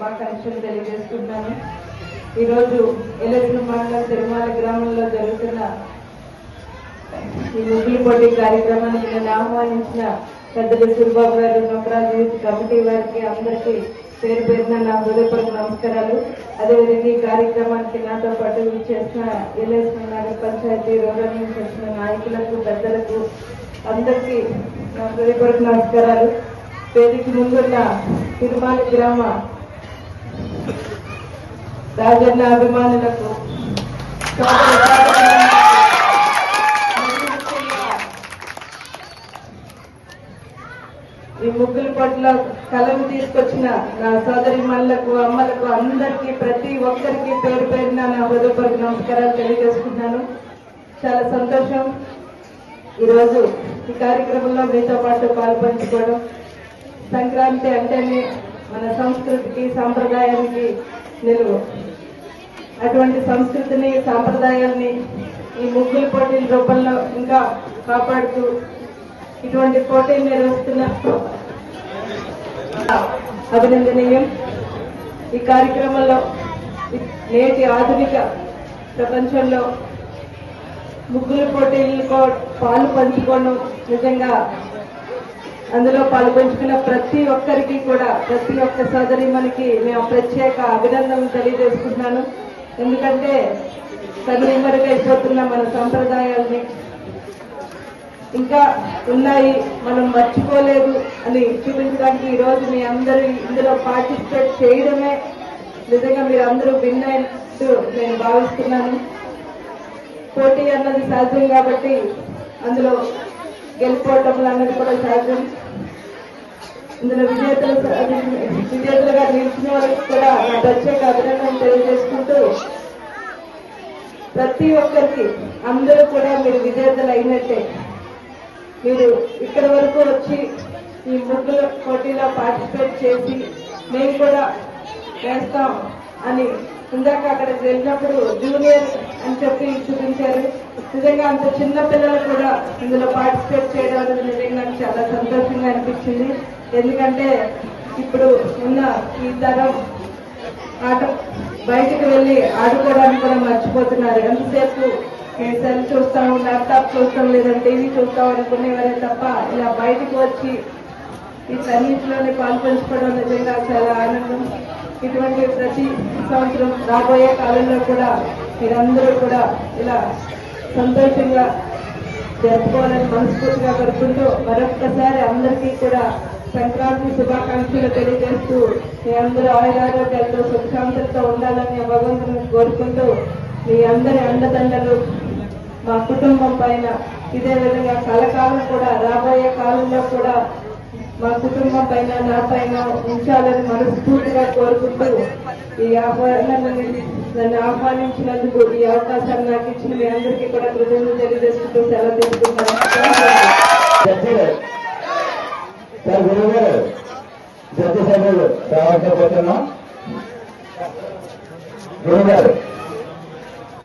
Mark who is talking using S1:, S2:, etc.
S1: శుభాకాంక్షలు తెలియజేసుకుంటున్నాను. ఈరోజు ఎలసిన మండలం తిరుమల గ్రామంలో జరుగుతున్న ఈ ముగ్గుల పోటీ కార్యక్రమానికి నన్ను ఆహ్వానించిన పెద్దలు సూరిబాబు గారు, నొకరాజు కమిటీ వారికి అందరికీ పేరు పేరున నా హృదయపూర్వక నమస్కారాలు. అదేవిధంగా ఈ కార్యక్రమానికి నాతో పాటు చేసిన ఎలసిన నగర పంచాయతీ రూరల్ నుంచి వచ్చిన నాయకులకు, పెద్దలకు అందరికీ నా హృదయపూర్వక నమస్కారాలు. వేదిక ముందున్న తిరుమల గ్రామ రాజన్న అభిమానులకు, ఈ ముగ్గుల పట్ల కలం తీసుకొచ్చిన నా సోదరి మళ్ళకు, అమ్మలకు అందరికీ, ప్రతి ఒక్కరికి పేరు పేరున నా హృదయపూర్వక నమస్కారాలు తెలియజేసుకుంటున్నాను. చాలా సంతోషం ఈరోజు ఈ కార్యక్రమంలో మీతో పాటు పాల్పంచుకోవడం. సంక్రాంతి అంటేనే మన సంస్కృతికి, సాంప్రదాయానికి నిలువు. అటువంటి సంస్కృతిని, సాంప్రదాయాల్ని ఈ ముగ్గుల పోటీల రూపంలో ఇంకా కాపాడుతూ ఇటువంటి పోటీలు నిర్వహిస్తున్న అభినందనీయం. ఈ కార్యక్రమంలో నేటి ఆధునిక ప్రపంచంలో ముగ్గుల పోటీలకు పాలు పంచుకోవడం, నిజంగా అందులో పాలు పంచుకున్న ప్రతి ఒక్కరికి కూడా, ప్రతి ఒక్క సోదరి మనకి మేము ప్రత్యేక అభినందనలు తెలియజేసుకుంటున్నాను. ఎందుకంటే కనుమరుగైపోతున్న మన సంప్రదాయాల్ని ఇంకా ఉన్నాయి, మనం మర్చిపోలేదు అని చూపించడానికి ఈరోజు మీ అందరూ ఇందులో పార్టిసిపేట్ చేయడమే నిజంగా మీరు అందరూ విన్ అయినట్టు నేను భావిస్తున్నాను. పోటీ అన్నది సహజం కాబట్టి అందులో గెలుపోవటం అన్నది కూడా సహజం. ఇందులో విజేతలుగా నిలిచిన వాళ్ళకి కూడా నా ప్రత్యేక అభినందనలు తెలియజేసుకుంటూ, ప్రతి ఒక్కరికి అందరూ కూడా మీరు విజేతలు అయినట్టే. మీరు ఇక్కడి వరకు వచ్చి ఈ ముగ్గుల పోటీలో పార్టిసిపేట్ చేసి మేము కూడా చేస్తాం అని ఇందాక అక్కడికి వెళ్ళినప్పుడు జూనియర్ అని చెప్పి చూపించారు. నిజంగా అంత చిన్న పిల్లలు కూడా ఇందులో పార్టిసిపేట్ చేయడం అనేది నిజంగా నాకు చాలా సంతోషంగా అనిపించింది. ఎందుకంటే ఇప్పుడు ఉన్న ఈ తరం ఆట బయటకు వెళ్ళి ఆడుకోవడానికి కూడా మర్చిపోతున్నారు. ఎంతసేపు సెల్ చూస్తాం, ల్యాప్టాప్ చూస్తాం, లేదంటే టీవీ చూస్తాం అనుకునేవారే తప్ప ఇలా బయటకు వచ్చి వీటన్నింటిలోనే పాల్పంచుకోవడం నిజంగా చాలా ఆనందం. ఇటువంటి ప్రతి సంవత్సరం రాబోయే కాలంలో కూడా మీరందరూ కూడా ఇలా సంతోషంగా జరుపుకోవాలని మనస్ఫూర్తిగా కోరుకుంటూ, మరొక్కసారి అందరికీ కూడా సంక్రాంతి శుభాకాంక్షలు తెలియజేస్తూ, మీ అందరూ ఆయురారోగ్యాలతో సుఖశాంతులతో ఉండాలని భగవంతుని కోరుకుంటూ, మీ అందరి అండదండలు మా కుటుంబం పైన ఇదే విధంగా కలకాలం కూడా రాబోయే కాలంలో కూడా మా కుటుంబం పైన, నా పైన ఉంచాలని మనస్ఫూర్తిగా కోరుకుంటూ, ఈ నన్ను ఆహ్వానించినందుకు, ఈ అవకాశాన్ని నాకు ఇచ్చిన మీ అందరికీ కూడా కృతజ్ఞతలు తెలియజేసుకుంటూ సెలవు తీసుకుంటాను.